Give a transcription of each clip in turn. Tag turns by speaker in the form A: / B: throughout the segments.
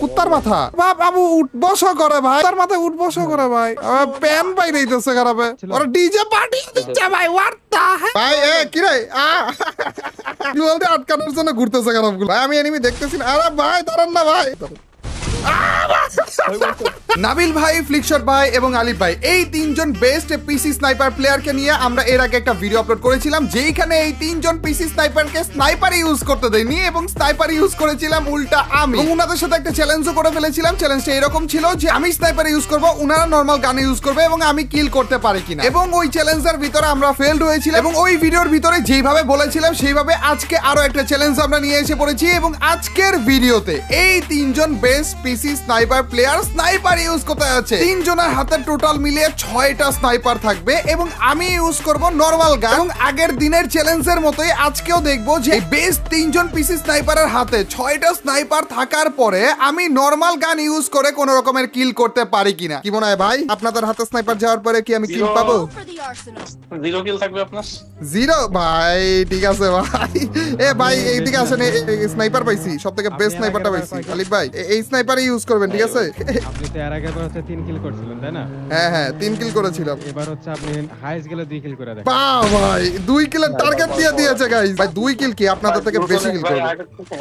A: কুত্তার মাথা বাবু উঠ বসো করে ভাই, তার মাথায় উঠ বসো করে ভাই, প্যান বাইরে দিতেছে খারাপে, ওরা ডিজে পার্টি দিচ্ছে ভাই। হোয়াট দা ভাই, এ কি রে জলদি আটকানোর জন্য ঘুরতেছে খারাপগুলো ভাই। আমি এনিমি দেখতেছি না। আরে ভাই দাঁড়ান না ভাই। নাবিল ভাই, ফ্লিকশট ভাই এবং আলিফ ভাই এই তিনজন বেস্ট পিসি স্নাইপার প্লেয়ারকে নিয়ে আমরা এর আগে একটা ভিডিও আপলোড করেছিলাম, যেখানে এই তিনজন পিসি স্নাইপারকে স্নাইপার ইউজ করতে দেয়নি এবং স্নাইপার ইউজ করেছিলাম উল্টা আমি। উনাদের সাথে একটা চ্যালেঞ্জও করে ফেলেছিলাম। চ্যালেঞ্জটা এরকম ছিল যে আমি স্নাইপার ইউজ করব, উনারা নরমাল গান ইউজ করবে এবং আমি কিল করতে পারি কিনা। এবং ওই চ্যালেঞ্জের ভিতরে আমরা ফেলড হয়েছিলাম এবং ওই ভিডিওর ভিতরে যেভাবে বলেছিলাম সেইভাবে আজকে আরো একটা চ্যালেঞ্জ আমরা নিয়ে এসে পড়েছি। এবং আজকের ভিডিওতে এই তিনজন বেস্ট পিসি স্নাইপার প্লেয়ার স্নাইপার ইউজ করতে আছে। তিনজনের হাতে টোটাল মিলিয়ে 6টা স্নাইপার থাকবে এবং আমি ইউজ করব নরমাল গান। এবং আগের দিনের চ্যালেঞ্জের মতোই আজকেও দেখবো যে বেস্ট তিনজন পিসি স্নাইপারের হাতে 6টা স্নাইপার থাকার পরে আমি নরমাল গান ইউজ করে কোন রকমের কিল করতে পারি কিনা। কি মনে হয় ভাই, আপনাদের হাতে স্নাইপার যাওয়ার পরে কি আমি কিল পাবো?
B: 0 কিল থাকবে আপনার।
A: 0 ভাই, ঠিক আছে ভাই। এ ভাই এইদিকে আসেন, স্নাইপার পাইছি, সবথেকে বেস্ট স্নাইপারটা পাইছি। আলিফ ভাই এই স্নাইপারই ইউজ করবেন, ঠিক আছে?
C: আপনি তো এর আগে হচ্ছে 3 কিল করছিলেন তাই না?
A: হ্যাঁ 3 কিল করেছিলাম।
C: এবার হচ্ছে আপনি হাইস্ট গেলে 2 কিল করে দেখেন।
A: বাহ ভাই 2 কিলের টার্গেট দিয়ে দিয়েছে গাইস। ভাই 2 কিল কি আপনাদের থেকে বেশি কিল করবে?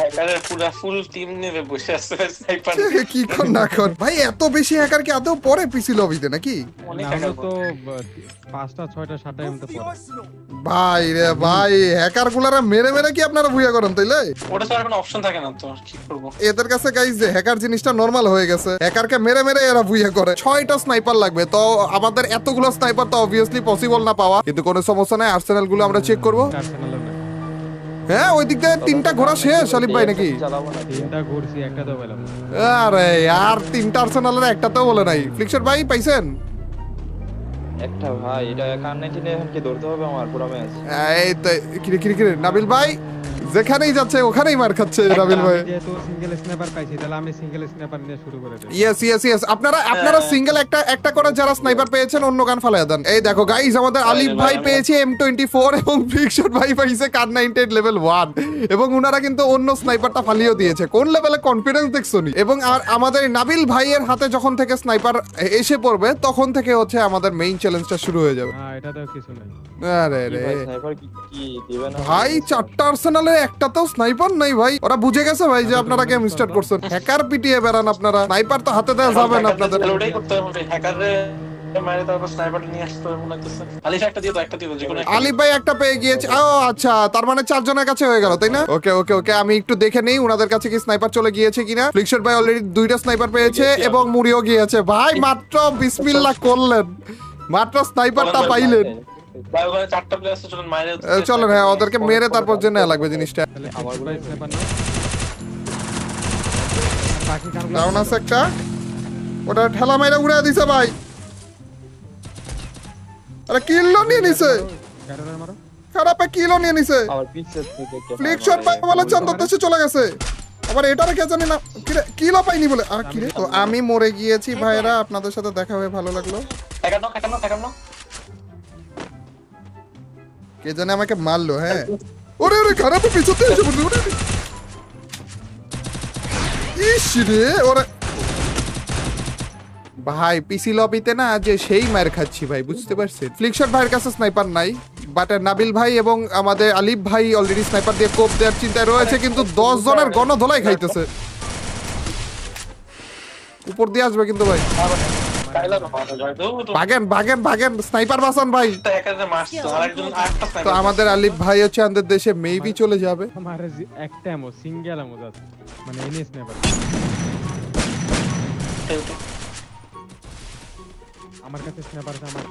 B: হ্যাকারের পুরো ফুল টিম নিয়ে বসে আছে স্নাইপার।
A: কি কোন না কোন ভাই, এত বেশি হ্যাকার কি আদৌ পরে পিসি লবিতে নাকি?
B: অনেক
C: আমরা
B: হ্যাকার
C: তো 5টা 6টা 7টা এমতে পড়ে।
A: ভাই রে ভাই, হ্যাকার গুলারা মেরে মেরে কি আপনারা বুইয়া করেন তাইলে?
B: ওটা ছাড়া কোনো অপশন থাকে না তো, কি করব?
A: এদের কাছে গাইস যে হ্যাকার জিনিসটা নরমাল হয়ে গেছে। হ্যাকারকে মেরে মেরে এরা বুইয়া করে। 6টা স্নাইপার লাগবে, তো আমাদের এতগুলো স্নাইপার তো অবভিয়াসলি পসিবল না পাওয়া, কিন্তু কোনো সমস্যা নাই। আর্সেনাল গুলো আমরা চেক করব।
C: আর্সেনাল না।
A: হ্যাঁ ওই দিক থেকে 3টা ঘোড়া শেষ আলিফ ভাই নাকি?
C: 3টা ঘুরছি, একটা তো পেলাম না।
A: আরে আর 3টা আর্সেনালের একটাতেও বলে নাই। ফ্লিকশট ভাই পাইছেন?
D: একটা ভাই, এটা কার 19 এখন কি ধরতে হবে আমার পুরো ম্যাচ।
A: এই তো কিরে নাবিল ভাই যেখানেই যাচ্ছে ওখানেই মার খাচ্ছে নাবিল ভাই।
C: যেহেতু সিঙ্গেল স্নাইপার পাইছি, তাহলে আমি সিঙ্গেল স্নাইপার নিয়ে শুরু করে দেব।
A: ইয়েস আপনারা সিঙ্গেল একটা করে যারা স্নাইপার পেয়েছেন অন্য গান ফালায়া দেন। এই দেখো গাইস, আমাদের আলিফ ভাই পেয়েছে M24 এবং ফ্লিকশট ভাই পাইছে কার 98 লেভেল 1 এবং উনারা কিন্তু অন্য স্নাইপারটা ফালিয়েও দিয়েছে। কোন লেভেলে কনফিডেন্স দেখছো নি? এবং আমাদের নাবিল ভাইয়ের হাতে যখন থেকে স্নাইপার এসে পড়বে তখন থেকে হচ্ছে আমাদের মেইন চ্যালেঞ্জটা শুরু হয়ে যাবে।
C: হ্যাঁ, এটা তো কিছু নাই।
A: আরে রে
D: ভাই স্নাইপার কি দিবে না
A: ভাই, 4টা আর্সেনালে একটাতেও স্নাইপার নাই ভাই। ওরা বুঝে গেছে ভাই যে আপনারা গেম স্টার্ট করছেন। হ্যাকার পিটিয়ে বেড়ান আপনারা, স্নাইপার তো হাতে দেওয়া যাবে না আপনাদের।
B: ওটাই করতে হবে, হ্যাকারে মারে তারপর স্নাইপারটা নিয়ে আসতে হবে মনে হচ্ছে। আলিফ একটা দিও, যে কোনো একটা।
A: আলিফ ভাই একটা পেয়ে গিয়েছে। ও আচ্ছা, তার মানে 4 জনের কাছে হয়ে গেল তাই না? ওকে আমি একটু দেখে নেই উনাদের কাছে কি স্নাইপার চলে গিয়েছে কিনা। ফ্লিকশট ভাই অলরেডি 2টা স্নাইপার পেয়েছে এবং মুড়িও গিয়েছে। ভাই মাত্র বিসমিল্লাহ করলেন, মাত্র স্নাইপারটা পাইলেন।
B: ভাই ওখানে 4টা প্লেয়ার আছে, চলুন মাইরে।
A: চলেন, হ্যাঁ ওদেরকে মেরে তারপর জেনে লাগবে জিনিসটা।
C: তাহলে আমার ভাই স্নাইপার না। বাকি কারগুলো
A: ডাউন আছে একটা, ওটা ঠেলা মাইরা উড়া দিছে ভাই। আরে কিলও নিয়ে নিছে,
C: গাড়ির মারো।
A: খারাপে কিলও নিয়ে নিছে।
D: আমার পিছে থেকে
A: ফ্লিকশট ভাই বলে চন্দ্র দেশে চলে গেছে। আবার এটারে কে জানি না কিলো পাইনি বলে। আর কি রে, তো আমি মরে গিয়েছি ভাইরা, আপনাদের সাথে দেখা হয়ে ভালো লাগলো।
B: 51
A: কে জানে আমাকে মারলো। হ্যাঁ ওরে খারাপ পিছতে এসে বললো। ওরে ইস রে, ওরে ভাই পিসি লবিতে না যে সেই মার খাচ্ছি ভাই, বুঝতে পারছেন? ফ্লিকশট ভাইয়ের কাছে স্নাইপার নাই, বাট নাবিল ভাই এবং আমাদের আলিফ ভাই অলরেডি স্নাইপার দিয়ে কোপ দেওয়ার চিন্তায় রয়েছে, কিন্তু 10 জনের গণধোলাই খাইতেছে। উপর দিয়ে আসবে কিন্তু ভাই। ভাগেন স্নাইপার বাঁচান ভাই। তো আমাদের আলিফ ভাই হচ্ছে আমাদের দেশে মেবি চলে যাবে।
C: আমার একটা এমো সিঙ্গেল এমো আছে, মানে এনি স্নাইপার। আমার কাছে স্নাইপার আছে। আমার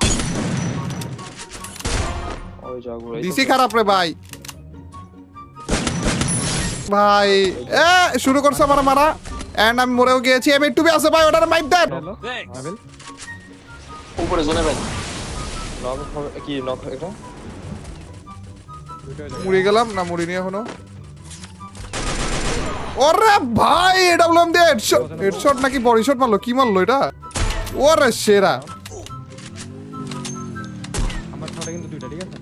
D: ওই জায়গা
A: দিছি খারাপ রে ভাই। ভাই শুরু করছে আমার মারা, এন্ড আমি মরেও গিয়েছি। M2 আছে ভাই, ওটার মাইট দেন।
C: আবেল
B: উপরে জোনে ভাই।
D: নক কি নক এটা
A: মুড়ি গেলাম না, মুড়িনি এখনো। ওরে ভাই এডব্লিউএম দিয়ে হেডশট নাকি বডি শট মারলো, কি মারলো এটা? ওরে সেরা।
C: আমার ছটা কিন্তু 2টা, ঠিক আছে?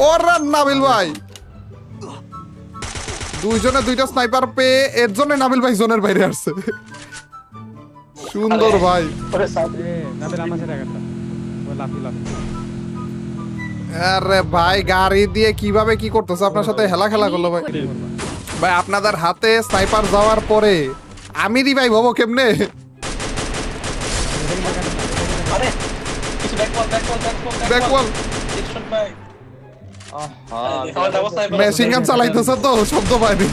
A: ওরে নাবিল ভাই দুইজনে দুইটা স্নাইপার পেয়ে এর জন্য নাবিল ভাই জোনের বাইরে আসছে। সুন্দর ভাই।
B: ওরে সাইড
C: এ নাবিল আমার সাথে একটা ও লাফি লাফি
A: আরে ভাই গাড়ি দিয়ে কিভাবে কি করতেছে আপনার সাথে হেলা খেলা করলো ভাই। ভাই আপনাদের হাতে স্নাইপার যাওয়ার পরে আমি রিভাইভ হবো কেমনে?
B: আরে কিছু ব্যাকওয়াল
A: ব্যাকওয়াল
B: হেডশট ভাই
D: আহা
B: আমার ডাবল স্নাইপার
A: মেশিন গান চালাইতেছে তো শব্দ পাইনি।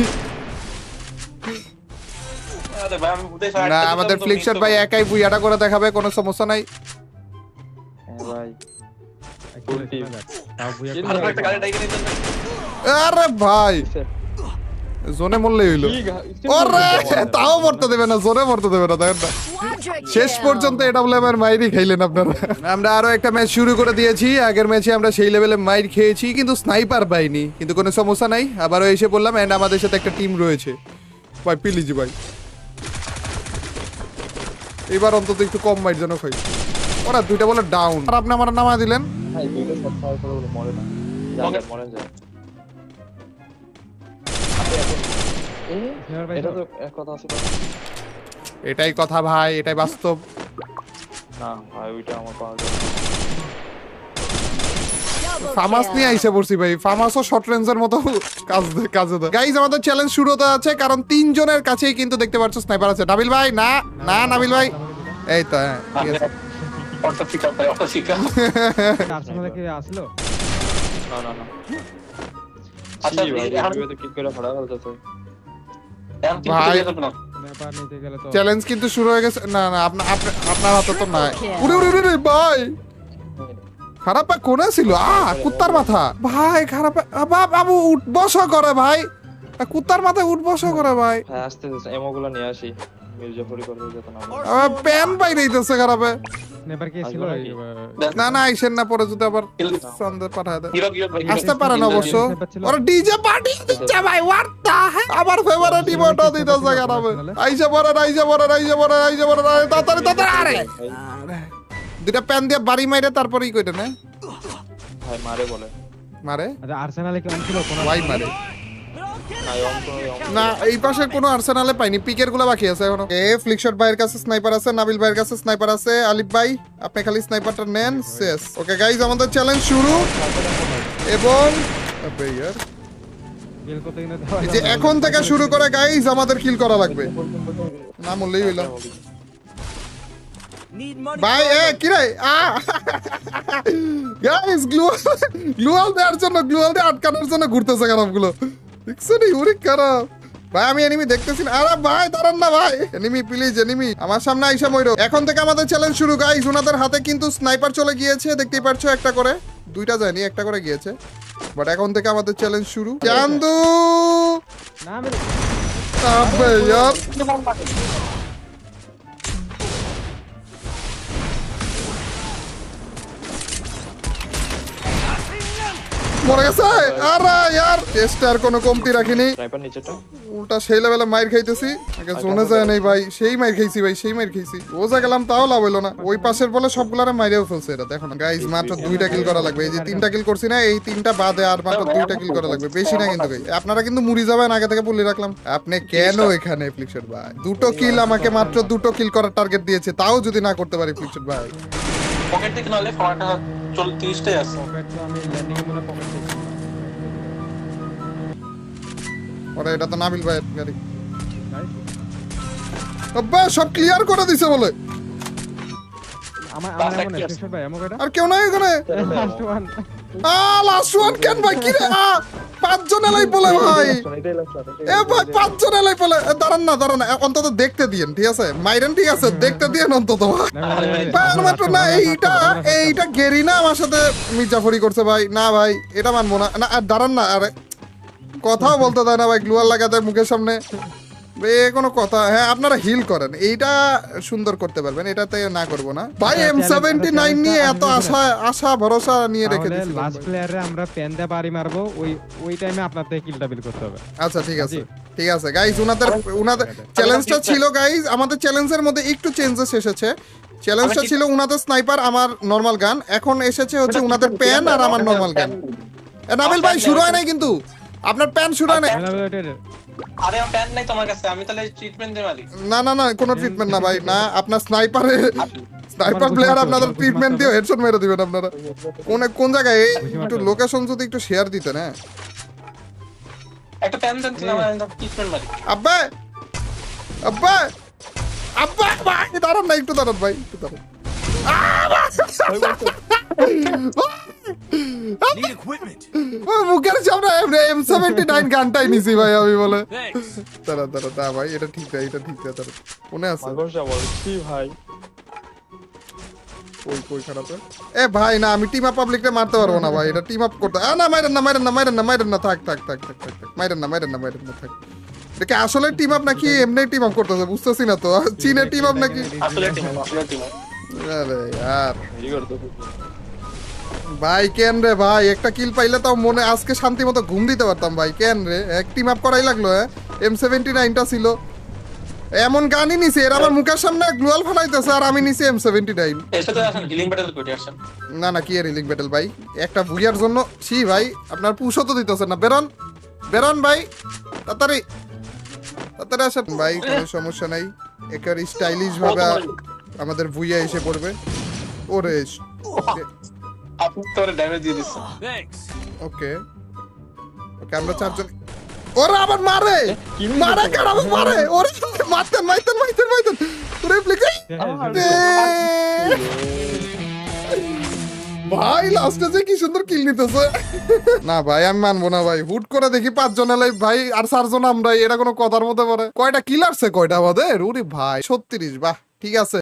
B: আরে ভাই আমি উঠে
A: না আমাদের ফ্লিকশট ভাই একাই বুইয়াটা করে দেখাবে, কোনো সমস্যা নাই।
D: হ্যাঁ ভাই
C: ফুল টিম তাও বুয়া
B: আর একটা গাড়ি ডাইকে নিতে ভাই
A: আরে ভাই জোনে মরলেই হইলো। ওরে তাও মরতে দেবে না, জোনে মরতে দেবে না, দেখেন না শেষ পর্যন্ত এটা বলে আমার মাইরই খাইলেন আপনারা। আমরা আরো একটা ম্যাচ শুরু করে দিয়েছি। আগের ম্যাচে আমরা সেই লেভেলে মাইর খেয়েছি কিন্তু স্নাইপার পাইনি, কিন্তু কোনো সমস্যা নাই, আবারও এসে বললাম। এন্ড আমাদের সাথে একটা টিম রয়েছে ভাই, পিলিজি ভাই এবার অন্তত একটু কম মাইর যেন খাই। ওরা দুইটা বলে ডাউন আর আপনি আমার নামা দিলেন।
D: ভাই দুইটা শট খাওয়ার পরে বলে মরে না যাবে মরে যায় এটা তো এক কথা আছে না?
A: এটাই কথা ভাই, এটাই বাস্তব।
D: না ভাই ওইটা আমার পাওয়া যায়
A: ফার্মাস নিয়ে আইসে পড়ছি ভাই, ফার্মাসও শর্ট রেঞ্জের মতো কাজে দেয়। গাইজ আমাদের চ্যালেঞ্জ শুরু হতে আছে, কারণ তিনজনের কাছেই কিন্তু দেখতে পাচ্ছ স্নাইপার আছে। নাবিল ভাই না না নাবিল ভাই এই তো হ্যাঁ ঠিক আছে।
B: অটো পিকআপ ভাই অটো পিকআপ
C: আর্সেনালে কি আসলো?
D: না না না
B: আচ্ছা
D: জি ভাই
B: এখন
D: ভিডিওতে কি করে ফাড়া ফেলতেছে
B: এখন কি
A: ভাই।
B: করতে না
C: ব্যাপার নিতে গেলে তো
A: চ্যালেঞ্জ কিন্তু শুরু হয়ে গেছে। না না আপনার হাতে তো নাই। উড়ে উড়ে উড়ে ভাই খারাপ পা কোনে ছিল? কুত্তার মাথা ভাই খারাপ বাবু উঠ বসা করে ভাই, কুত্তার মাথায় উঠ বসা করে ভাই।
D: হ্যাঁ আস্তে আস্তে এমোগুলো নিয়ে আসি মির্জাফরি করবে যেত না
A: প্যান বাইরে দিতেছে খারাপে।
C: নেবার কি ছিল?
A: না না আইসেন না, পরে যদি আবার সন্দেহ পাঠায় দেয়।
B: হিরো ভাই
A: আসতে পারেন অবশ্য। ওরা ডিজে পার্টি দিচ্ছে ভাই, হোয়াট দা আবার ফেভারিট ইমোটা দিতেছে খারাপে। আইসা পড়ে তাড়াতাড়ি আরে দুইটা প্যান দিয়ে বাড়ি মাইরে তারপরেই কইটা না
D: ভাই মারে বলে
A: মারে।
C: আচ্ছা আর্সেনালে কি অন ছিল কোন?
A: ওয়াই মারে
D: না অঙ্ক
A: না, এই পাশে কোনো আর্সেনালে পাইনি, পিকের গুলো বাকি আছে এখনো। ফ্লিকশট ভাইয়ের কাছে স্নাইপার আছে, নাবিল ভাইয়ের কাছে স্নাইপার আছে, আলিফ ভাই আপনি খালি স্নাইপারটা নেন শেষ। ওকে গাইজ আমাদের চ্যালেঞ্জ শুরু এবং
C: কিল করতে কিনা
A: এই যে এখন থেকে শুরু করে গাইজ আমাদের কিল করা লাগবে, না মরলেই হইলো। ভাই কি রে গাইস গ্লুয়াল দেওয়ার জন্য, গ্লুয়াল দিয়ে আটকানোর জন্য ঘুরতেছে খারাপগুলো, দেখছো নি? ওরে খারাপ ভাই, আমি এনিমি দেখতেছি না। আরে ভাই দাঁড়ান না ভাই, এনিমি প্লিজ এনিমি আমার সামনে আইসা মইরো। এখন থেকে আমাদের চ্যালেঞ্জ শুরু গাইস। ওনাদের হাতে কিন্তু স্নাইপার চলে গিয়েছে, দেখতেই পারছো, একটা করে, দুইটা যায়নি, একটা করে গিয়েছে। বাট এখন থেকে আমাদের চ্যালেঞ্জ শুরু। চান্দু
C: না আমি
A: আবে यार মরে গেছে। আরে यार চেষ্টার কোনো কমতি রাখিনি,
D: স্নাইপার নিচেটা
A: উল্টা সেই লেভেলে মাইর খাইতেছি। আগে জোনে যায় নাই ভাই, সেই মাইর খাইছি ভাই, সেই মাইর খাইছি। রোজা গেলাম তাও লাভ হইলো না, ওই পাশের বলে সবগুলারে মাইরেও ফেলছে এটা। দেখো না গাইস, মাত্র 2টা কিল করা লাগবে। এই যে 3টা কিল করছি না, এই 3টা বাদে আর মাত্র 2টা কিল করা লাগবে, বেশি না কিন্তু গাইস। আপনারা কিন্তু মুড়ি যাবেন, আগে থেকে বলে রাখলাম। আপনি কেন এখানে ফ্লিকশট ভাই? 2টো কিল, আমাকে মাত্র 2টো কিল করার টার্গেট দিয়েছে, তাও যদি না করতে পারি ফ্লিকশট ভাই।
B: পকেট থেকে নালে ফাটা 30টাই আছে
C: পকেট তো আমি ল্যান্ডিং এ মনে পকেট দেখি।
A: ওরে এটা তো নাবিল ভাইয়ের গাড়ি।
C: গাইস
A: আব্বা সব ক্লিয়ার করে দিছে বলে।
C: আমার এমন স্পেশাল ভাই এমন
A: আর কেউ নাই এখানে।
C: লাস্ট ওয়ান
A: লাস্ট ওয়ান কেন ভাই? কি রে 5 জন এলাই বলে ভাই।
D: এটাই লাস্ট
A: এ ভাই 5 জন এলাই বলে। দাঁড়ান না অন্তত দেখতে দিয়েন, ঠিক আছে? মাইরেন ঠিক আছে, দেখতে দিয়েন অন্তত ভাই। মাত্র না এইটা গেরিনা আমার সাথে মির্জাফরি করছে ভাই। না ভাই এটা মানবো না। না আর দাঁড়ান না, আরে কথাও বলতে দেয় না ভাই, গ্লুয়াল লাগাতে মুখের সামনে কোনো কথা। হ্যাঁ আপনারা হিল করেন, এইটা সুন্দর করতে পারবেন, এটাতে না করবো না ভাই। M79 নিয়ে এত আশা ভরসা নিয়ে রেখে দিয়েছি।
C: লাস্ট প্লেয়ারে আমরা পেন দিয়ে বাড়ি মারবো, ওই টাইমে আপনাদের কিলটা বিল করতে হবে।
A: আচ্ছা ঠিক আছে গাইস, উনাদের চ্যালেঞ্জটা ছিল গাইস, আমাদের চ্যালেঞ্জের মধ্যে একটু চেঞ্জেস এসেছে। চ্যালেঞ্জটা ছিল উনাদের স্নাইপার, আমার নরমাল গান, এখন এসেছে হচ্ছে উনাদের পেন আর আমার নরমাল গান। নাবিল ভাই শুরু হয় নাই কিন্তু, আপনার প্যান শুরা নেই।
B: আরে আমার প্যান নাই তোমার কাছে, আমি তাহলে ট্রিটমেন্ট দিয়ে মারি।
A: না না না কোনো ট্রিটমেন্ট না ভাই, না আপনার স্নাইপার প্লেয়ার আপনাদের ট্রিটমেন্ট দিয়ে হেডশট মেরে দিবেন আপনারা। কোন জায়গায় একটু লোকেশন যদি একটু শেয়ার দিতেন। হ্যাঁ
B: একটা প্যান দেন তো, আমি ট্রিটমেন্ট মারি।
A: আব্বা আব্বা আব্বা ভাই দাঁড়ান না, একটু দাঁড়ান ভাই, একটু দাঁড়ান। মুখের সামনে M79 গানটাই নিছি ভাই আমি, বলে দাঁড়া দাঁড়া দা ভাই, এটা ঠিক না, এটা ঠিক না, দাঁড়া মনে আছে
D: মাকড়সা বলছি ভাই।
A: কই খারাপ এ ভাই, না আমি টিম আপ পাবলিককে মারতে পারবো না ভাই, এটা টিম আপ করতে। না মাইরেন না মাইরেন না মাইরেন না মাইরেন না, থাক থাক থাক থাক থাক থাক, মাইরেন না মাইরেন না মাইরেন না, থাক। এটা কি আসলে টিম আপ নাকি এমনি টিম আপ করতেছে বুঝতেছি না তো, চীনে টিম আপ নাকি?
B: আসলে টিম, আসলে টিম।
A: আরে यार
D: এই করতে
A: ভাই কেন রে ভাই, একটা কিল পাইলে তাও মনে আজকে শান্তি মতো ঘুম দিতে পারতাম ভাই। কেন রে এক টিম আপ করাই লাগলো। M79টা ছিল, এমন গানই নিছে এর আমার মুখের সামনে গ্লোয়াল ফালাইতেছে আর আমি নিছি M79।
B: এসে তো আসেন হিলিং ব্যাটেল কোটি আসেন।
A: না না কি এর রিলিং ব্যাটেল ভাই, একটা বুইয়ার জন্য ছি ভাই, আপনার পুশও তো দিতেছেন না। বেরন বেরন ভাই, তাড়াতাড়ি তাড়াতাড়ি আসেন ভাই, কোনো সমস্যা নাই। একেবারে স্টাইলিশ ভাবে আমাদের বুইয়া এসে পড়বে। ওরে
B: আপনি তো ড্যামেজ দিয়ে দিচ্ছেন।
A: ওকে ওকে আমরা চারজন। ওরা আবার মারে মারে কারাম মারে, ওরে মারতেন মারতেন মারতেন মারতেন, ওরে প্লিজ ভাই লাস্টে যে কি সুন্দর কিল নিতেছে। না ভাই আমি মানবো না ভাই, হুট করে দেখি 5 জন এলাই ভাই আর 4 জন আমরা, এটা কোনো কথার মধ্যে পড়ে? কয়টা কিল আসছে কয়টা আমাদের? ওরে ভাই 36, বাহ ঠিক আছে।